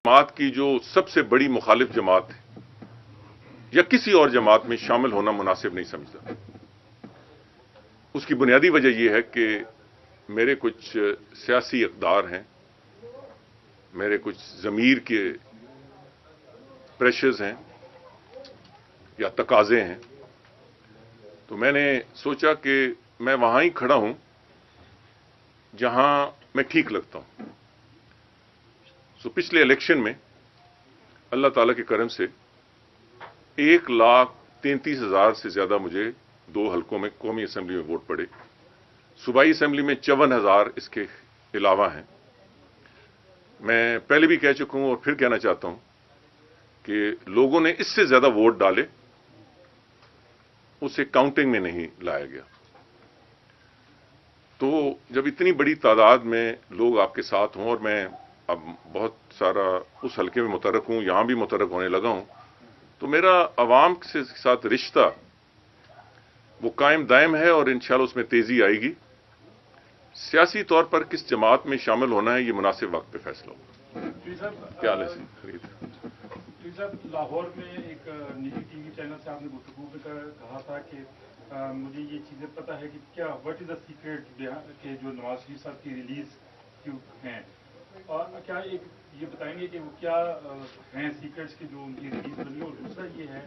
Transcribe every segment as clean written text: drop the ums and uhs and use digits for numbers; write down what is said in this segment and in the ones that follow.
जमात की जो सबसे बड़ी मुखालिफ जमात है या किसी और जमात में शामिल होना मुनासिब नहीं समझता। उसकी बुनियादी वजह यह है कि मेरे कुछ सियासी इक़दार हैं, मेरे कुछ ज़मीर के प्रेशर्स हैं या तकाज़े हैं। तो मैंने सोचा कि मैं वहां ही खड़ा हूं जहां मैं ठीक लगता हूं। सो पिछले इलेक्शन में अल्लाह ताला के करम से 1,33,000 से ज्यादा मुझे 2 हलकों में कौमी असेंबली में वोट पड़े। सूबाई असेंबली में 54,000 इसके अलावा हैं। मैं पहले भी कह चुका हूं और फिर कहना चाहता हूं कि लोगों ने इससे ज्यादा वोट डाले, उसे काउंटिंग में नहीं लाया गया। तो जब इतनी बड़ी तादाद में लोग आपके साथ हों और मैं अब बहुत सारा उस हलके में मुतरक हूं, यहां भी मुतरक होने लगा हूं, तो मेरा अवाम के साथ रिश्ता वो कायम दायम है और इंशाल्लाह उसमें तेजी आएगी। सियासी तौर पर किस जमात में शामिल होना है, ये मुनासिब वक्त पे फैसला होगा। क्या हाल है साहब, लाहौर में एक निजी टीवी चैनल से आपने गुफ्तगू में कहा था कि मुझे ये चीज़ें पता है कि क्या व्हाट इज़ द सीक्रेट के जो नवाज शरीफ साहब की रिलीज क्यों हैं, और क्या एक ये बताएंगे कि वो क्या हैं सीक्रेट्स की जो उनकी रिलीज बनी। और दूसरा ये है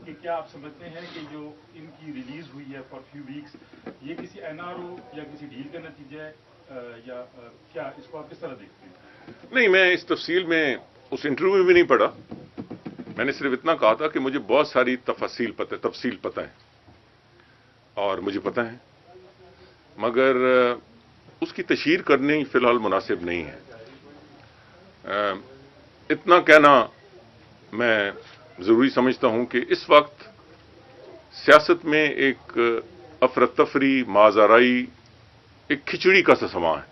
कि क्या आप समझते हैं कि जो इनकी रिलीज हुई है फॉर फ्यू वीक्स, ये किसी NRO या किसी डील का नतीजा है या क्या इसको आप किस तरह देखते हैं? नहीं, मैं इस तफसील में उस इंटरव्यू में भी नहीं पढ़ा। मैंने सिर्फ इतना कहा था कि मुझे बहुत सारी तफसील पता है और मुझे पता है, मगर उसकी तशहीर करनी फिलहाल मुनासिब नहीं है। इतना कहना मैं जरूरी समझता हूं कि इस वक्त सियासत में एक अफरा तफरी, माजराई, एक खिचड़ी का सा समा है।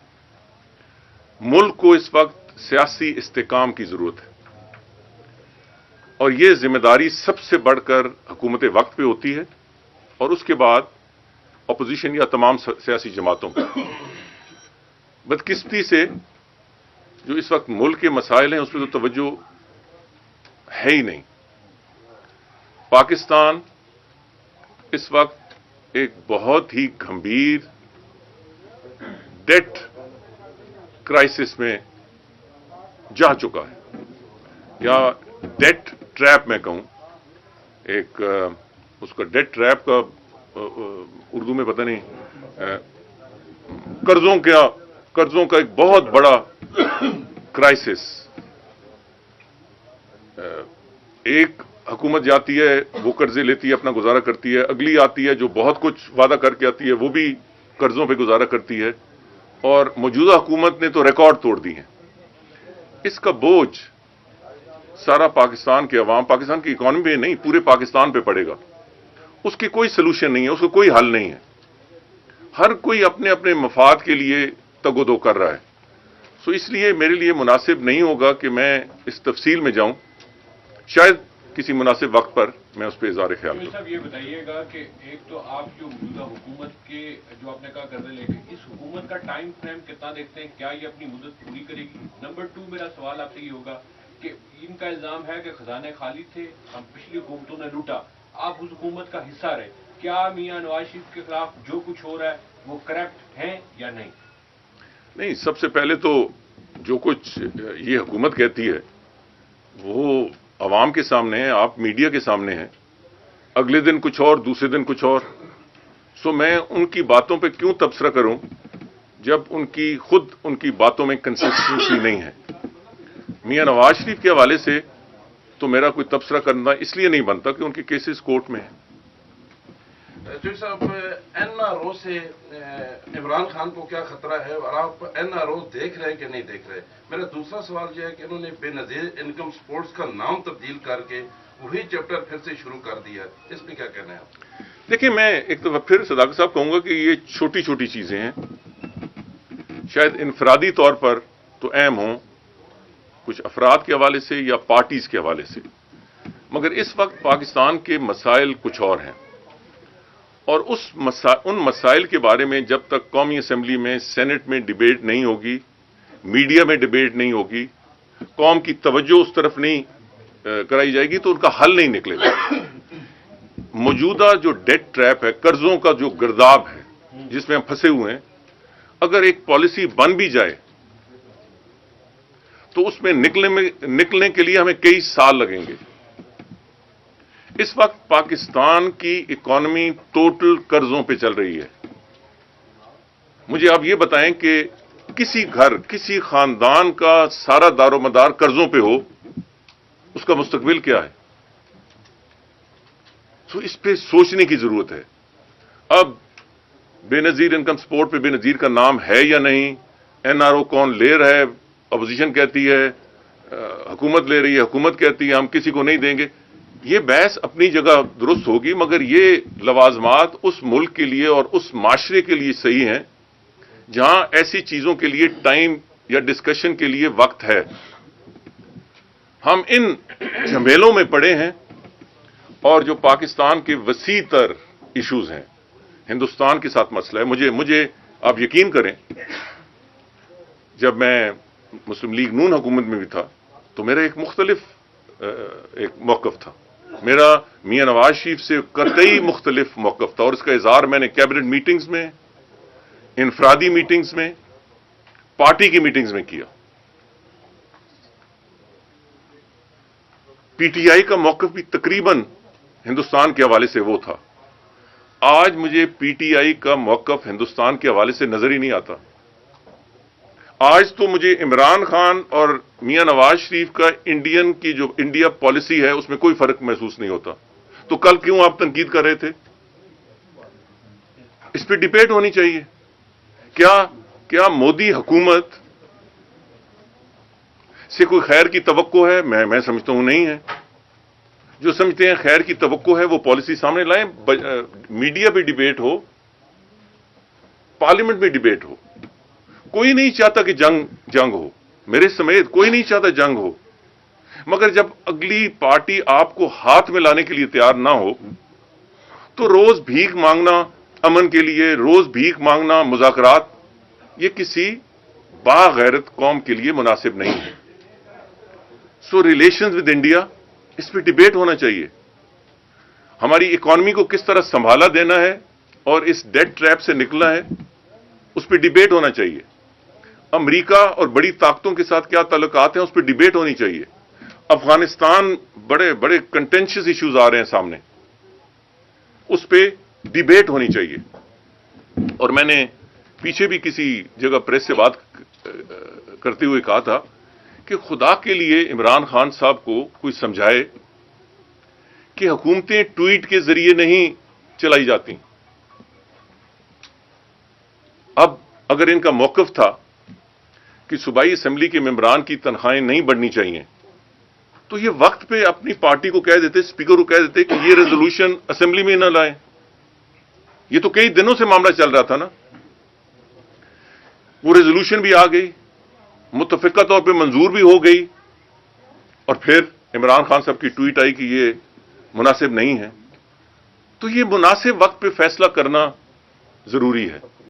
मुल्क को इस वक्त सियासी इस्तेकाम की जरूरत है और ये जिम्मेदारी सबसे बढ़कर हुकूमत वक्त पे होती है और उसके बाद अपोजिशन या तमाम सियासी जमातों पर। बदकिस्मती से जो इस वक्त मुल्क के मसाइल हैं उस पर तो तवज्जो है ही नहीं। पाकिस्तान इस वक्त एक बहुत ही गंभीर डेट क्राइसिस में जा चुका है, या डेट ट्रैप में कहूं। एक उसका डेट ट्रैप का उर्दू में पता नहीं, कर्जों का एक बहुत बड़ा क्राइसिस। एक हुकूमत जाती है, वो कर्जे लेती है, अपना गुजारा करती है, अगली आती है जो बहुत कुछ वादा करके आती है, वो भी कर्जों पे गुजारा करती है, और मौजूदा हुकूमत ने तो रिकॉर्ड तोड़ दी है। इसका बोझ सारा पाकिस्तान के अवाम, पाकिस्तान की इकॉनमी पे नहीं, पूरे पाकिस्तान पे पड़ेगा। उसकी कोई सलूशन नहीं है, उसका कोई हल नहीं है। हर कोई अपने अपने मफाद के लिए तगोदो कर रहा है। सो इसलिए मेरे लिए मुनासिब नहीं होगा कि मैं इस तफसील में जाऊं। शायद किसी मुनासिब वक्त पर मैं उस पर इज़हार ख्याल करूं। साहब, ये बताइएगा कि एक तो आप जो मौजूदा हुकूमत के जो आपने कहा कर्जे लेके, इस हुकूमत का टाइम फ्रेम कितना देखते हैं, क्या ये अपनी मुद्दत पूरी करेगी? नंबर 2 मेरा सवाल आपसे ये होगा कि इनका इल्जाम है कि खजाने खाली थे, हम पिछली हुकूमतों ने लूटा, आप उस हुकूमत का हिस्सा रहे। क्या मियां नवाज शरीफ के खिलाफ जो कुछ हो रहा है वो करप्ट है या नहीं? नहीं, सबसे पहले तो जो कुछ ये हुकूमत कहती है वो अवाम के सामने है, आप मीडिया के सामने हैं। अगले दिन कुछ और, दूसरे दिन कुछ और। सो मैं उनकी बातों पे क्यों तबसरा करूं जब उनकी बातों में कंसिस्टेंसी नहीं है। मियां नवाज शरीफ के हवाले से तो मेरा कोई तबसरा करना इसलिए नहीं बनता कि उनके केसेस कोर्ट में है। साहब, NRO से इमरान खान को क्या खतरा है और आप NRO देख रहे हैं कि नहीं देख रहे? मेरा दूसरा सवाल यह है कि इन्होंने बेनजीर इनकम स्पोर्ट्स का नाम तब्दील करके वही चैप्टर फिर से शुरू कर दिया, इस पर क्या कहना है आप? देखिए, मैं एक दफा फिर सदाकत साहब कहूंगा कि ये छोटी छोटी चीजें हैं, शायद इनफरादी तौर पर तो अहम हों कुछ अफराद के हवाले से या पार्टीज के हवाले से, मगर इस वक्त पाकिस्तान के मसाइल कुछ और हैं और उन मसाइल के बारे में जब तक कौमी असेंबली में, सेनेट में डिबेट नहीं होगी, मीडिया में डिबेट नहीं होगी, قوم کی توجہ اس طرف نہیں کرائی جائے گی تو ان کا حل نہیں نکلے گا. موجودہ جو ڈیٹ ٹریپ ہے، قرضوں کا جو گرداب ہے جس میں ہم پھنسے ہوئے ہیں، اگر ایک پالیسی بن بھی جائے تو اس میں نکلنے کے لیے ہمیں کئی سال لگیں گے. اس وقت پاکستان کی اکانومی ٹوٹل قرضوں پہ چل رہی ہے. مجھے آپ یہ بتائیں کہ کسی گھر، کسی خاندان کا سارا دار و مدار قرضوں پہ ہو، اس کا مستقبل کیا ہے؟ تو اس پہ سوچنے کی ضرورت ہے. اب بے نظیر انکم سپورٹ پہ بے نظیر کا نام ہے یا نہیں، این آر او کون لے رہا ہے، اپوزیشن کہتی ہے، حکومت لے رہی ہے، حکومت کہتی ہے ہم کسی کو نہیں دیں گے. یہ بحث اپنی جگہ درست ہوگی، مگر یہ لوازمات اس ملک کے لیے اور اس معاشرے کے لیے صحیح ہیں جہاں ایسی چیزوں کے لیے ٹائم یا ڈسکشن کے لیے وقت ہے. ہم ان جھمیلوں میں پڑے ہیں، اور جو پاکستان کے وسیع تر ایشوز ہیں، ہندوستان کے ساتھ مسئلہ ہے. مجھے آپ یقین کریں، جب میں مسلم لیگ نون حکومت میں بھی تھا تو میرا ایک مختلف موقف تھا. میرا میاں نواز شریف سے قطعی مختلف موقف تھا، اور اس کا اظہار میں نے کیبنٹ میٹنگز میں، انفرادی میٹنگز میں، پارٹی کی میٹنگز میں کیا. پی ٹی آئی کا موقف بھی تقریباً ہندوستان کے حوالے سے وہ تھا. آج مجھے پی ٹی آئی کا موقف ہندوستان کے حوالے سے نظر ہی نہیں آتا. آج تو مجھے عمران خان اور میاں نواز شریف کا انڈین کی جو انڈیا پالیسی ہے اس میں کوئی فرق محسوس نہیں ہوتا. تو کل کیوں آپ تنقید کر رہے تھے؟ اس پہ ڈبیٹ ہونی چاہیے. کیا مودی حکومت سے کوئی خیر کی توقع ہے؟ میں سمجھتا ہوں نہیں ہے. جو سمجھتے ہیں خیر کی توقع ہے وہ پالیسی سامنے لائیں. میڈیا پہ ڈبیٹ ہو، پارلیمنٹ میں ڈبیٹ ہو. کوئی نہیں چاہتا کہ جنگ ہو، میرے سمیت کوئی نہیں چاہتا جنگ ہو، مگر جب اگلی پارٹی آپ کو ہاتھ میں لانے کے لیے تیار نہ ہو تو روز بھیک مانگنا امن کے لیے، روز بھیک مانگنا مذاکرات، یہ کسی باغیرت قوم کے لیے مناسب نہیں ہے. سو ریلیشنز ود انڈیا، اس پہ ڈبیٹ ہونا چاہیے. ہماری اکانومی کو کس طرح سنبھالا دینا ہے اور اس ڈیٹ ٹریپ سے نکلنا ہے، اس پہ ڈبیٹ ہونا چاہیے. امریکہ اور بڑی طاقتوں کے ساتھ کیا تعلقات ہیں، اس پہ ڈبیٹ ہونی چاہیے. افغانستان بڑے کنٹینشس ایشوز آ رہے ہیں سامنے، اس پہ ڈبیٹ ہونی چاہیے. اور میں نے پیچھے بھی کسی جگہ پریس سے بات کرتے ہوئے کہا تھا کہ خدا کے لیے عمران خان صاحب کو کوئی سمجھائے کہ حکومتیں ٹویٹ کے ذریعے نہیں چلائی جاتی. اب اگر ان کا موقف تھا کہ صوبائی اسمبلی کے ممبران کی تنخواہیں نہیں بڑھنی چاہیے تو یہ وقت پہ اپنی پارٹی کو کہہ دیتے، اسپیکر کو کہہ دیتے کہ یہ ریزولوشن اسمبلی میں نہ لائیں. یہ تو کئی دنوں سے معاملہ چل رہا تھا نا. وہ ریزولوشن بھی آ گئی، متفقہ طور پہ منظور بھی ہو گئی، اور پھر عمران خان صاحب کی ٹویٹ آئی کہ یہ مناسب نہیں ہے. تو یہ مناسب وقت پہ فیصلہ کرنا ضروری ہے.